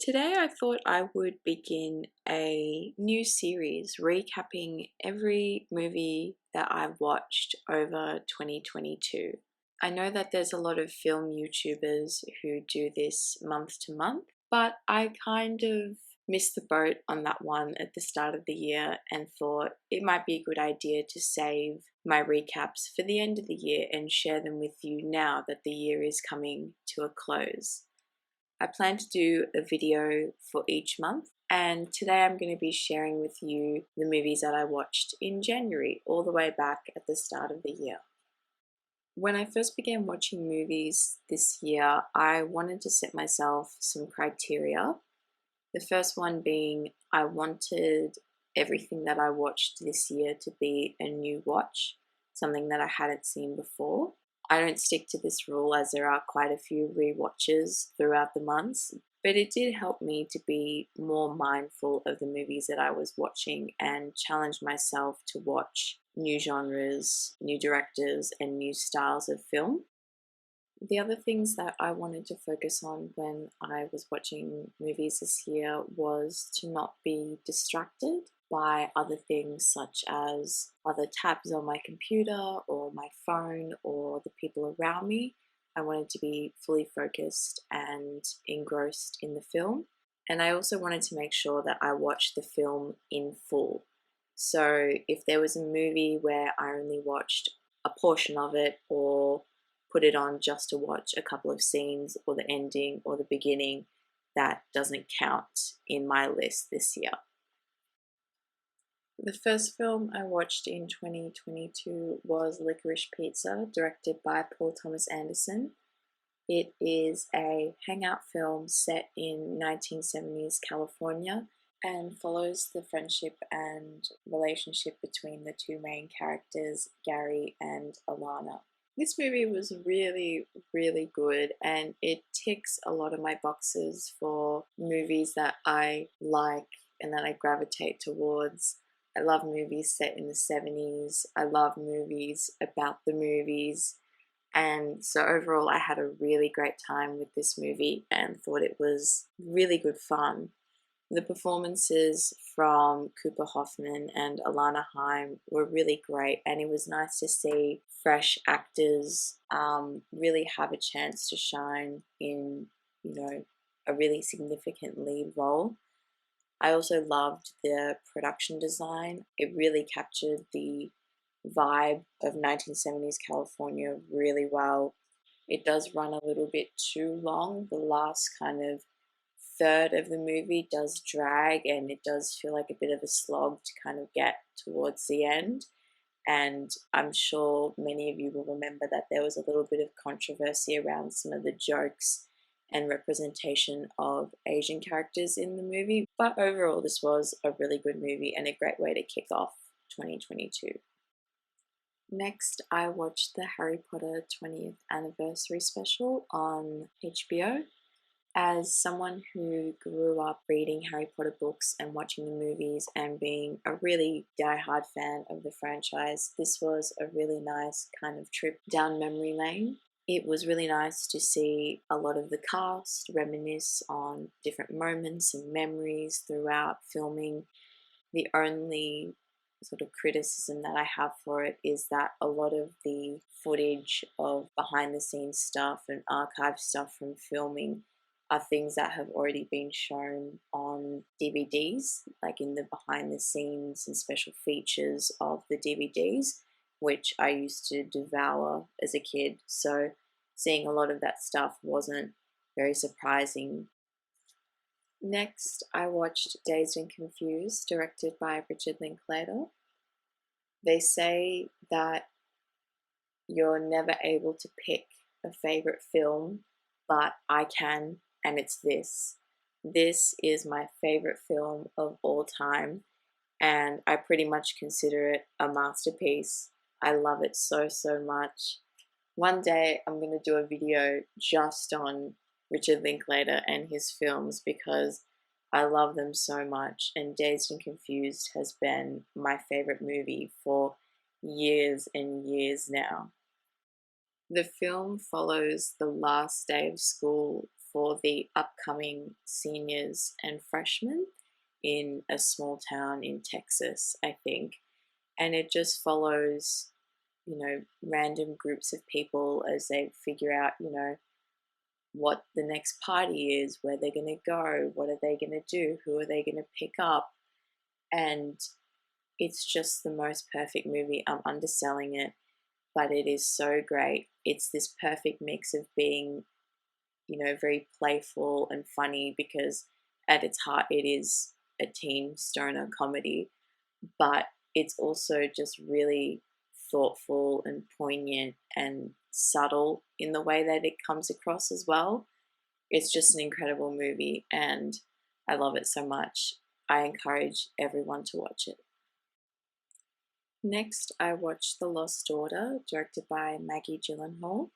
Today I thought I would begin a new series recapping every movie that I've watched over 2022. I know that there's a lot of film YouTubers who do this month to month, but I kind of missed the boat on that one at the start of the year and thought it might be a good idea to save my recaps for the end of the year and share them with you now that the year is coming to a close. I plan to do a video for each month, and today I'm going to be sharing with you the movies that I watched in January, all the way back at the start of the year. When I first began watching movies this year, I wanted to set myself some criteria. The first one being I wanted everything that I watched this year to be a new watch, something that I hadn't seen before. I don't stick to this rule as there are quite a few rewatches throughout the months, but it did help me to be more mindful of the movies that I was watching and challenge myself to watch new genres, new directors, and new styles of film. The other things that I wanted to focus on when I was watching movies this year was to not be distracted by other things such as other tabs on my computer or my phone or the people around me. I wanted to be fully focused and engrossed in the film. And I also wanted to make sure that I watched the film in full. So if there was a movie where I only watched a portion of it or put it on just to watch a couple of scenes or the ending or the beginning, that doesn't count in my list this year. The first film I watched in 2022 was Licorice Pizza, directed by Paul Thomas Anderson. It is a hangout film set in 1970s California and follows the friendship and relationship between the two main characters, Gary and Alana. This movie was really, really good, and it ticks a lot of my boxes for movies that I like and that I gravitate towards. I love movies set in the 70s. I love movies about the movies. And so overall, I had a really great time with this movie and thought it was really good fun. The performances from Cooper Hoffman and Alana Haim were really great, and it was nice to see fresh actors really have a chance to shine in, a really significant lead role. I also loved the production design. It really captured the vibe of 1970s California really well. It does run a little bit too long. The last kind of third of the movie does drag, and it does feel like a bit of a slog to kind of get towards the end. And I'm sure many of you will remember that there was a little bit of controversy around some of the jokes and representation of Asian characters in the movie. But overall, this was a really good movie and a great way to kick off 2022. Next, I watched the Harry Potter 20th anniversary special on HBO. As someone who grew up reading Harry Potter books and watching the movies and being a really die-hard fan of the franchise, this was a really nice kind of trip down memory lane. It was really nice to see a lot of the cast reminisce on different moments and memories throughout filming. The only sort of criticism that I have for it is that a lot of the footage of behind the scenes stuff and archive stuff from filming are things that have already been shown on DVDs, like in the behind the scenes and special features of the DVDs, which I used to devour as a kid. So seeing a lot of that stuff wasn't very surprising. Next, I watched Dazed and Confused, directed by Richard Linklater. They say that you're never able to pick a favorite film, but I can, and it's this. This is my favorite film of all time, and I pretty much consider it a masterpiece. I love it so, so much. One day I'm going to do a video just on Richard Linklater and his films because I love them so much, and Dazed and Confused has been my favorite movie for years and years now. The film follows the last day of school for the upcoming seniors and freshmen in a small town in Texas, I think. And it just follows, random groups of people as they figure out, what the next party is, where they're going to go, what are they going to do, who are they going to pick up. And it's just the most perfect movie. I'm underselling it, but it is so great. It's this perfect mix of being, very playful and funny, because at its heart it is a teen stoner comedy, but it's also just really thoughtful and poignant and subtle in the way that it comes across as well. It's just an incredible movie and I love it so much. I encourage everyone to watch it. Next, I watched The Lost Daughter, directed by Maggie Gyllenhaal.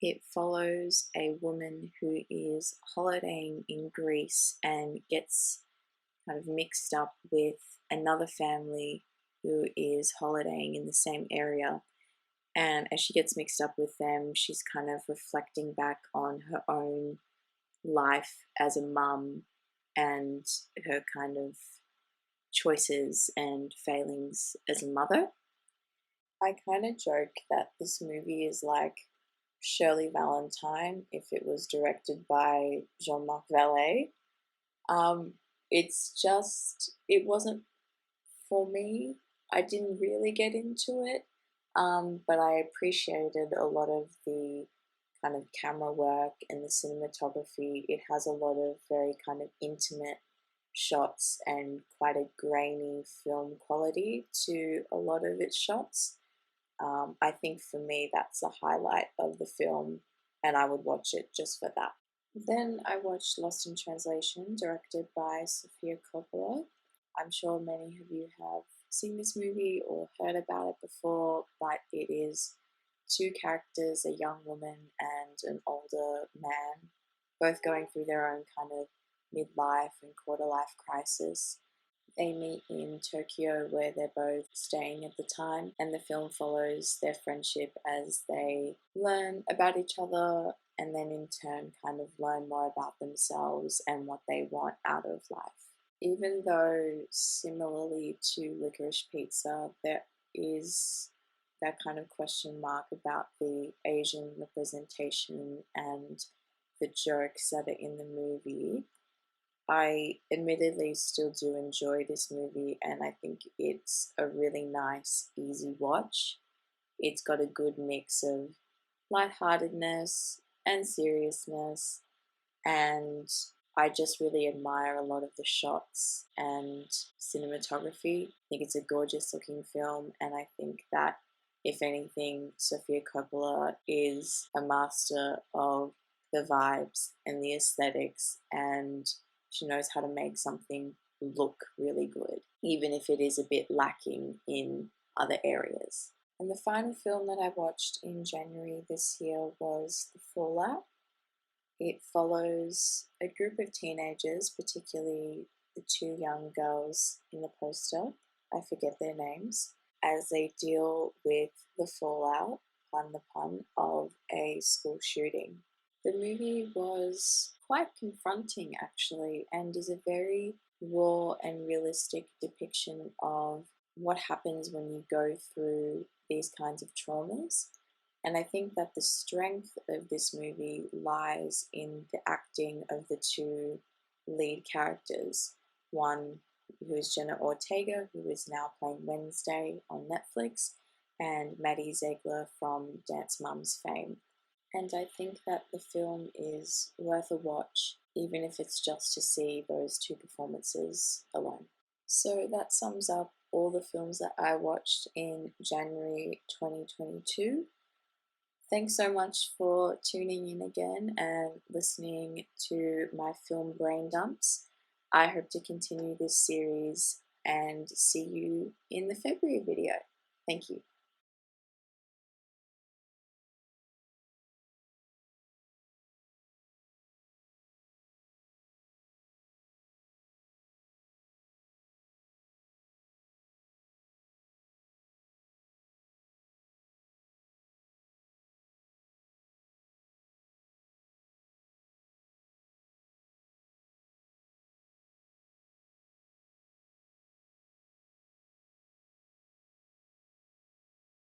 It follows a woman who is holidaying in Greece and gets kind of mixed up with another family who is holidaying in the same area. And as she gets mixed up with them, she's kind of reflecting back on her own life as a mum and her kind of choices and failings as a mother. I kind of joke that this movie is like Shirley Valentine if it was directed by Jean-Marc Vallée. It wasn't for me. I didn't really get into it, but I appreciated a lot of the kind of camera work and the cinematography. It has a lot of very kind of intimate shots and quite a grainy film quality to a lot of its shots. I think for me that's the highlight of the film, and I would watch it just for that. Then I watched Lost in Translation, directed by Sofia Coppola. I'm sure many of you have seen this movie or heard about it before, but it is two characters, a young woman and an older man, both going through their own kind of midlife and quarter-life crisis. They meet in Tokyo where they're both staying at the time, and the film follows their friendship as they learn about each other and then in turn kind of learn more about themselves and what they want out of life. Even though similarly to Licorice Pizza, there is that kind of question mark about the Asian representation and the jokes that are in the movie, I admittedly still do enjoy this movie, and I think it's a really nice, easy watch. It's got a good mix of lightheartedness and seriousness, and I just really admire a lot of the shots and cinematography. I think it's a gorgeous looking film, and I think that, if anything, Sofia Coppola is a master of the vibes and the aesthetics, and she knows how to make something look really good, even if it is a bit lacking in other areas. And the final film that I watched in January this year was The Fallout. It follows a group of teenagers, particularly the two young girls in the poster, I forget their names, as they deal with the fallout, pun the pun, of a school shooting. The movie was quite confronting actually, and is a very raw and realistic depiction of what happens when you go through these kinds of traumas. And I think that the strength of this movie lies in the acting of the two lead characters. One who is Jenna Ortega, who is now playing Wednesday on Netflix, and Maddie Ziegler from Dance Moms fame. And I think that the film is worth a watch, even if it's just to see those two performances alone. So that sums up all the films that I watched in January 2022. Thanks so much for tuning in again and listening to my film brain dumps. I hope to continue this series and see you in the February video. Thank you.